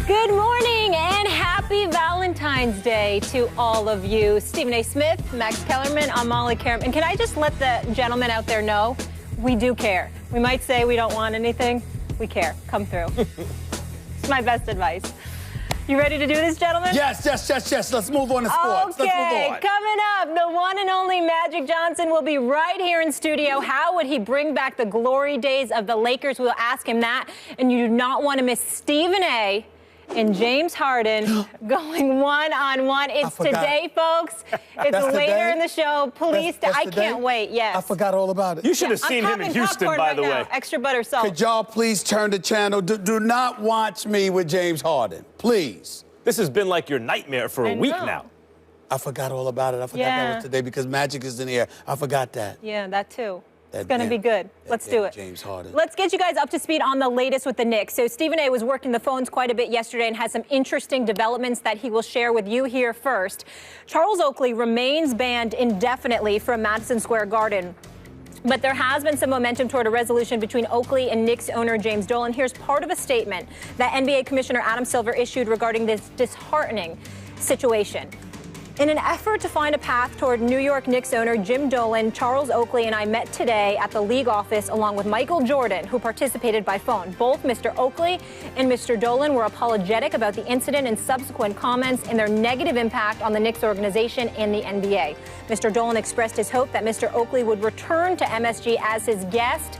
Good morning and happy Valentine's Day to all of you. Stephen A. Smith, Max Kellerman, I'm Molly Karam. And can I just let the gentlemen out there know, we do care. We might say we don't want anything. We care. Come through. It's my best advice. You ready to do this, gentlemen? Yes. Let's move on to sports. Okay, coming up, the one and only Magic Johnson will be right here in studio. How would he bring back the glory days of the Lakers? We'll ask him that. And you do not want to miss Stephen A. and James Harden going one-on-one. It's today, folks. It's later in the show. Police, I can't wait, yes. I forgot all about it. You should have seen him in Houston, by the way. Extra butter salt. Could y'all please turn the channel? Do not watch me with James Harden, please. This has been like your nightmare for a week now. I forgot all about it. I forgot that was today because Magic is in the air. I forgot that. Yeah, that too. It's going to be good. Let's do it. James Harden. Let's get you guys up to speed on the latest with the Knicks. So Stephen A. was working the phones quite a bit yesterday and has some interesting developments that he will share with you here first. Charles Oakley remains banned indefinitely from Madison Square Garden. But there has been some momentum toward a resolution between Oakley and Knicks owner James Dolan. Here's part of a statement that NBA Commissioner Adam Silver issued regarding this disheartening situation. In an effort to find a path toward New York Knicks owner Jim Dolan, Charles Oakley and I met today at the league office along with Michael Jordan, who participated by phone. Both Mr. Oakley and Mr. Dolan were apologetic about the incident and subsequent comments and their negative impact on the Knicks organization and the NBA. Mr. Dolan expressed his hope that Mr. Oakley would return to MSG as his guest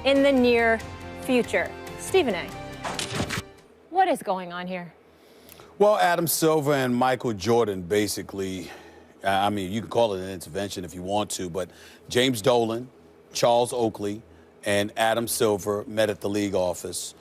in the near future. Stephen A., what is going on here? Well, Adam Silver and Michael Jordan basically, I mean, you can call it an intervention if you want to, but James Dolan, Charles Oakley, and Adam Silver met at the league office.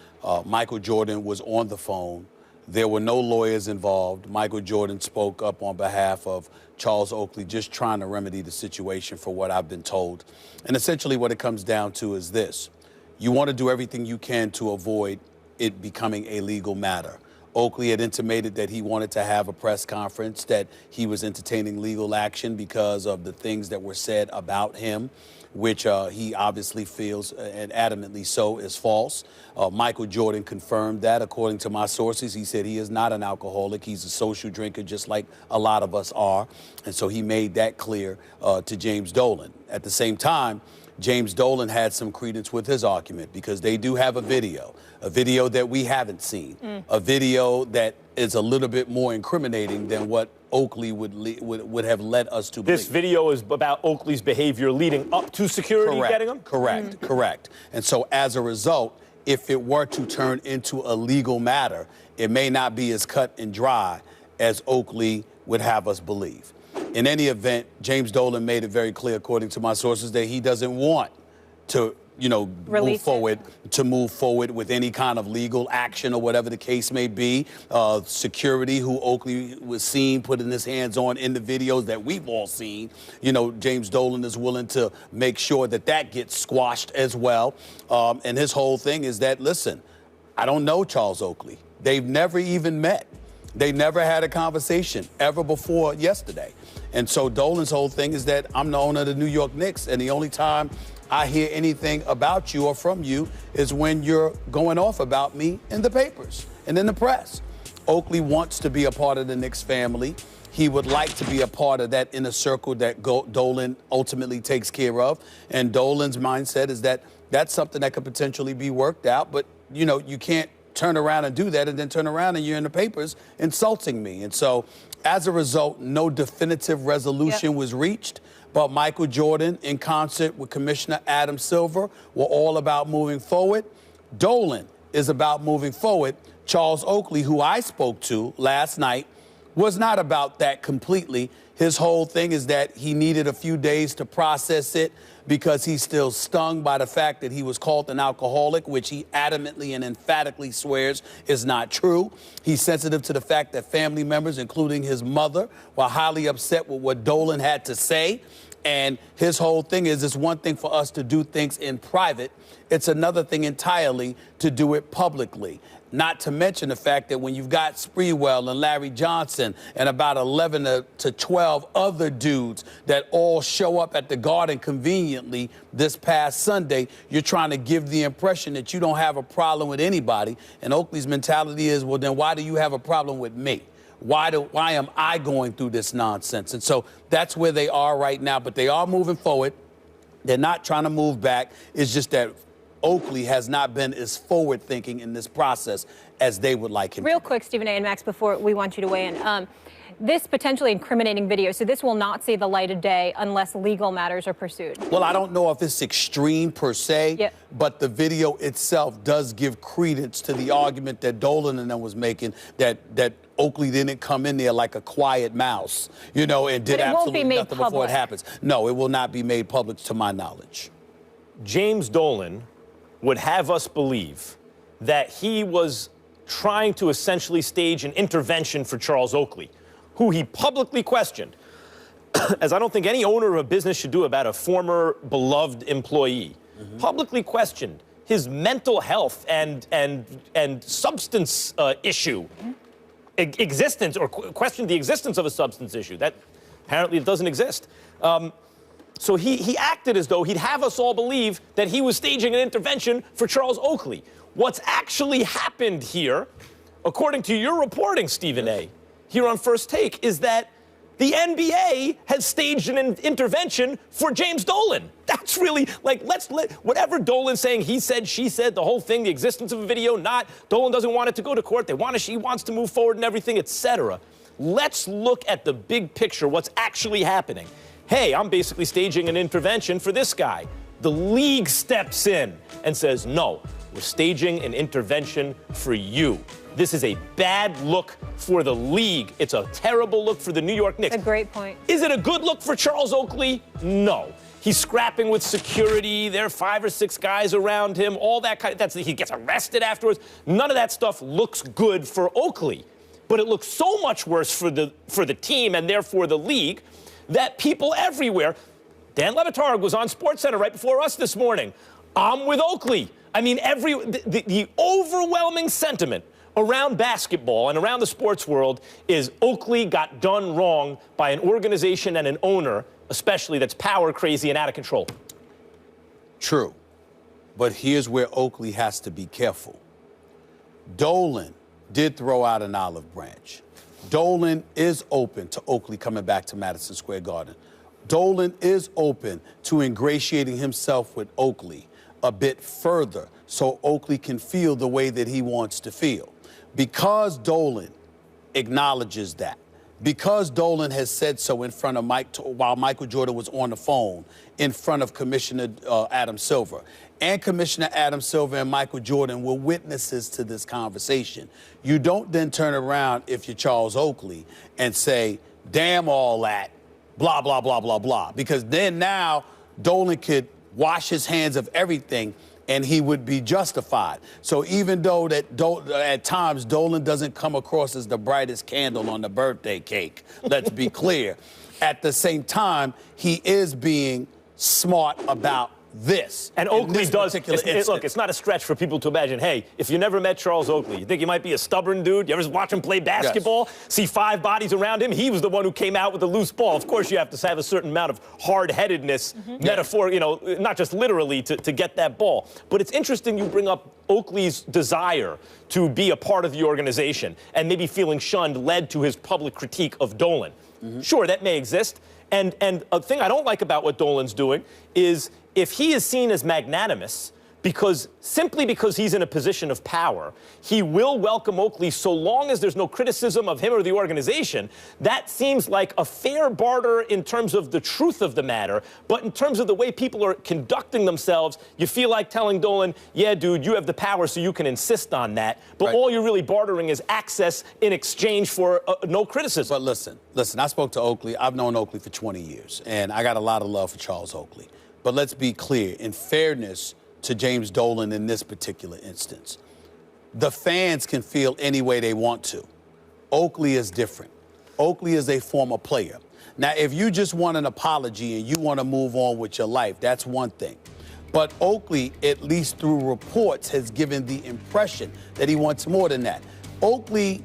Michael Jordan was on the phone. There were no lawyers involved. Michael Jordan spoke up on behalf of Charles Oakley, just trying to remedy the situation for what I've been told. And essentially what it comes down to is this. You want to do everything you can to avoid it becoming a legal matter. Oakley had intimated that he wanted to have a press conference, that he was entertaining legal action because of the things that were said about him, which he obviously feels, and adamantly so, is false. Michael Jordan confirmed that. According to my sources, he said he is not an alcoholic. He's a social drinker, just like a lot of us are. And so he made that clear to James Dolan. At the same time, James Dolan had some credence with his argument because they do have a video that we haven't seen, a video that is a little bit more incriminating than what Oakley would have led us to believe. This video is about Oakley's behavior leading up to security getting him? Correct. And so as a result, if it were to turn into a legal matter, it may not be as cut and dry as Oakley would have us believe. In any event, James Dolan made it very clear, according to my sources, that he doesn't want to, move forward with any kind of legal action or whatever the case may be. Security, who Oakley was seen putting his hands on in the videos that we've all seen, James Dolan is willing to make sure that gets squashed as well. And his whole thing is that, listen, I don't know Charles Oakley. They've never even met. They never had a conversation ever before yesterday. And so Dolan's whole thing is that I'm the owner of the New York Knicks, and the only time I hear anything about you or from you is when you're going off about me in the papers and in the press. Oakley wants to be a part of the Knicks family. He would like to be a part of that inner circle that Dolan ultimately takes care of. And Dolan's mindset is that that's something that could potentially be worked out, but, you can't turn around and do that and then turn around and you're in the papers insulting me. And so as a result, no definitive resolution was reached, but Michael Jordan, in concert with Commissioner Adam Silver, were all about moving forward. Dolan is about moving forward. Charles Oakley, who I spoke to last night, was not about that completely. His whole thing is that he needed a few days to process it because he's still stung by the fact that he was called an alcoholic, which he adamantly and emphatically swears is not true. He's sensitive to the fact that family members, including his mother, were highly upset with what Dolan had to say. And his whole thing is, it's one thing for us to do things in private. It's another thing entirely to do it publicly. Not to mention the fact that when you've got Sprewell and Larry Johnson and about 11 to 12 other dudes that all show up at the Garden conveniently this past Sunday, you're trying to give the impression that you don't have a problem with anybody. And Oakley's mentality is, well, then why do you have a problem with me? Why am I going through this nonsense? And so that's where they are right now. But they are moving forward. They're not trying to move back. It's just that Oakley has not been as forward-thinking in this process as they would like him. Real quick, Stephen A. and Max, before we want you to weigh in. This potentially incriminating video, so this will not see the light of day unless legal matters are pursued. Well, I don't know if it's extreme per se, but the video itself does give credence to the argument that Dolan and them was making that Oakley didn't come in there like a quiet mouse, you know, and did absolutely nothing before it happens. No, it will not be made public to my knowledge. James Dolan would have us believe that he was trying to essentially stage an intervention for Charles Oakley, who he publicly questioned, as I don't think any owner of a business should do about a former beloved employee, publicly questioned his mental health and substance issue existence, or questioned the existence of a substance issue. That apparently it doesn't exist. So he acted as though he'd have us all believe that he was staging an intervention for Charles Oakley. What's actually happened here, according to your reporting, Stephen A., here on First Take, is that the NBA has staged an intervention for James Dolan. That's really, like, whatever Dolan's saying, he said, she said, the whole thing, the existence of a video, Dolan doesn't want it to go to court, he wants to move forward and everything, etc. Let's look at the big picture, what's actually happening. Hey, I'm basically staging an intervention for this guy. The league steps in and says, no, we're staging an intervention for you. This is a bad look for the league. It's a terrible look for the New York Knicks. That's a great point. Is it a good look for Charles Oakley? No. He's scrapping with security. There are 5 or 6 guys around him. All that kind of, he gets arrested afterwards. None of that stuff looks good for Oakley. But it looks so much worse for the team and therefore the league that people everywhere, Dan Le Batard was on SportsCenter right before us this morning. I'm with Oakley. I mean, the overwhelming sentiment around basketball and around the sports world is Oakley got done wrong by an organization and an owner, especially that's power crazy and out of control. True. But here's where Oakley has to be careful. Dolan did throw out an olive branch. Dolan is open to Oakley coming back to Madison Square Garden. Dolan is open to ingratiating himself with Oakley a bit further so Oakley can feel the way that he wants to feel. Because Dolan acknowledges that, because Dolan has said so in front of while Michael Jordan was on the phone in front of Commissioner Adam Silver, and Commissioner Adam Silver and Michael Jordan were witnesses to this conversation, you don't then turn around, if you're Charles Oakley, and say, damn all that, blah, blah, blah, blah, blah. Because then now Dolan could wash his hands of everything and he would be justified. So even though at times Dolan doesn't come across as the brightest candle on the birthday cake, let's be clear, at the same time, he is being smart about this. And Oakley does. Look, it's not a stretch for people to imagine, hey, if you never met Charles Oakley, you think he might be a stubborn dude? You ever watch him play basketball? Yes. See 5 bodies around him? He was the one who came out with the loose ball. Of course, you have to have a certain amount of hard-headedness, metaphor, you know, not just literally to get that ball. But it's interesting you bring up Oakley's desire to be a part of the organization and maybe feeling shunned led to his public critique of Dolan. Sure, that may exist. And a thing I don't like about what Dolan's doing is if he is seen as magnanimous, simply because he's in a position of power, he will welcome Oakley so long as there's no criticism of him or the organization. That seems like a fair barter in terms of the truth of the matter, but in terms of the way people are conducting themselves, you feel like telling Dolan, yeah, dude, you have the power so you can insist on that, but all you're really bartering is access in exchange for no criticism. But listen, I spoke to Oakley. I've known Oakley for 20 years, and I got a lot of love for Charles Oakley. But let's be clear, in fairness to James Dolan in this particular instance, the fans can feel any way they want to. Oakley is different. Oakley is a former player. Now, if you just want an apology and you want to move on with your life, that's one thing. But Oakley, at least through reports, has given the impression that he wants more than that. Oakley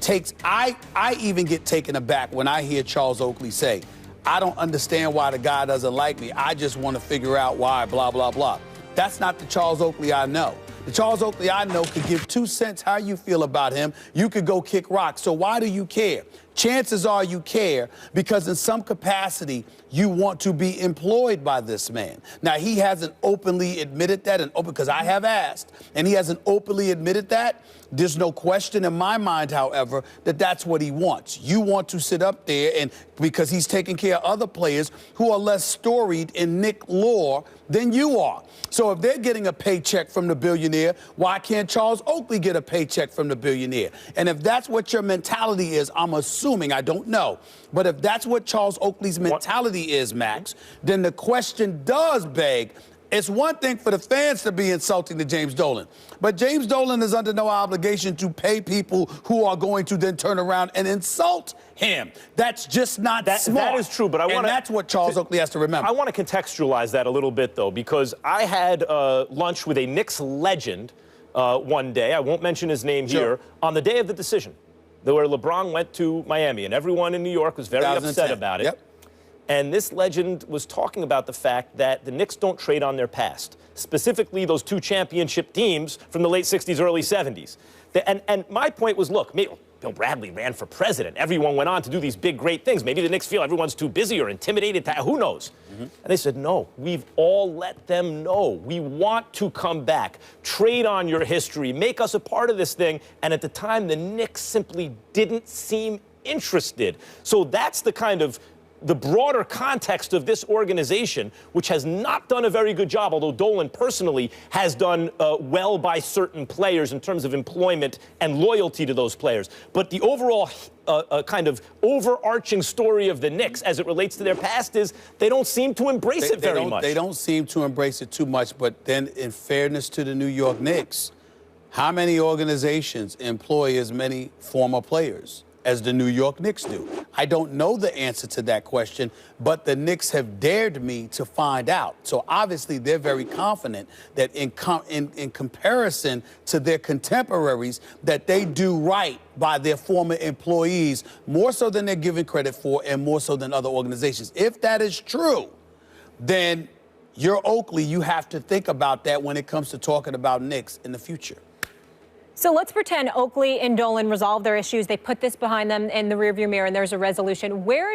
takes, I even get taken aback when I hear Charles Oakley say, I don't understand why the guy doesn't like me. I just want to figure out why, blah, blah, blah. That's not the Charles Oakley I know. The Charles Oakley I know could give 2 cents how you feel about him. You could go kick rocks. So why do you care? Chances are you care because in some capacity you want to be employed by this man. Now, he hasn't openly admitted that, because I have asked, and he hasn't openly admitted that. There's no question in my mind, however, that that's what he wants. You want to sit up there, and because he's taking care of other players who are less storied in Knick lore than you are. So if they're getting a paycheck from the billionaire, why can't Charles Oakley get a paycheck from the billionaire? And if that's what your mentality is, I'm assuming, I don't know, but if that's what Charles Oakley's mentality is, Max, then the question does beg, it's one thing for the fans to be insulting to James Dolan, but James Dolan is under no obligation to pay people who are going to then turn around and insult him. That's just not smart. That is true, but that's what Charles Oakley has to remember. I want to contextualize that a little bit, though, because I had lunch with a Knicks legend one day. I won't mention his name here. On the day of the decision, where LeBron went to Miami, and everyone in New York was very upset about it. Yep. And this legend was talking about the fact that the Knicks don't trade on their past, specifically those 2 championship teams from the late 60s, early 70s. And my point was, look, Bill Bradley ran for president. Everyone went on to do these big, great things. Maybe the Knicks feel everyone's too busy or intimidated. Who knows? And they said, no, we've all let them know. We want to come back. Trade on your history. Make us a part of this thing. And at the time, the Knicks simply didn't seem interested. So that's the kind of the broader context of this organization, which has not done a very good job, although Dolan personally has done well by certain players in terms of employment and loyalty to those players. But the overall kind of overarching story of the Knicks as it relates to their past is they don't seem to embrace it very much. They don't seem to embrace it too much, but then in fairness to the New York Knicks, how many organizations employ as many former players as the New York Knicks do? I don't know the answer to that question, but the Knicks have dared me to find out. So obviously they're very confident that in comparison to their contemporaries, that they do right by their former employees, more so than they're given credit for and more so than other organizations. If that is true, then you're Oakley. You have to think about that when it comes to talking about Knicks in the future. So let's pretend Oakley and Dolan resolve their issues. They put this behind them in the rearview mirror and there's a resolution. Where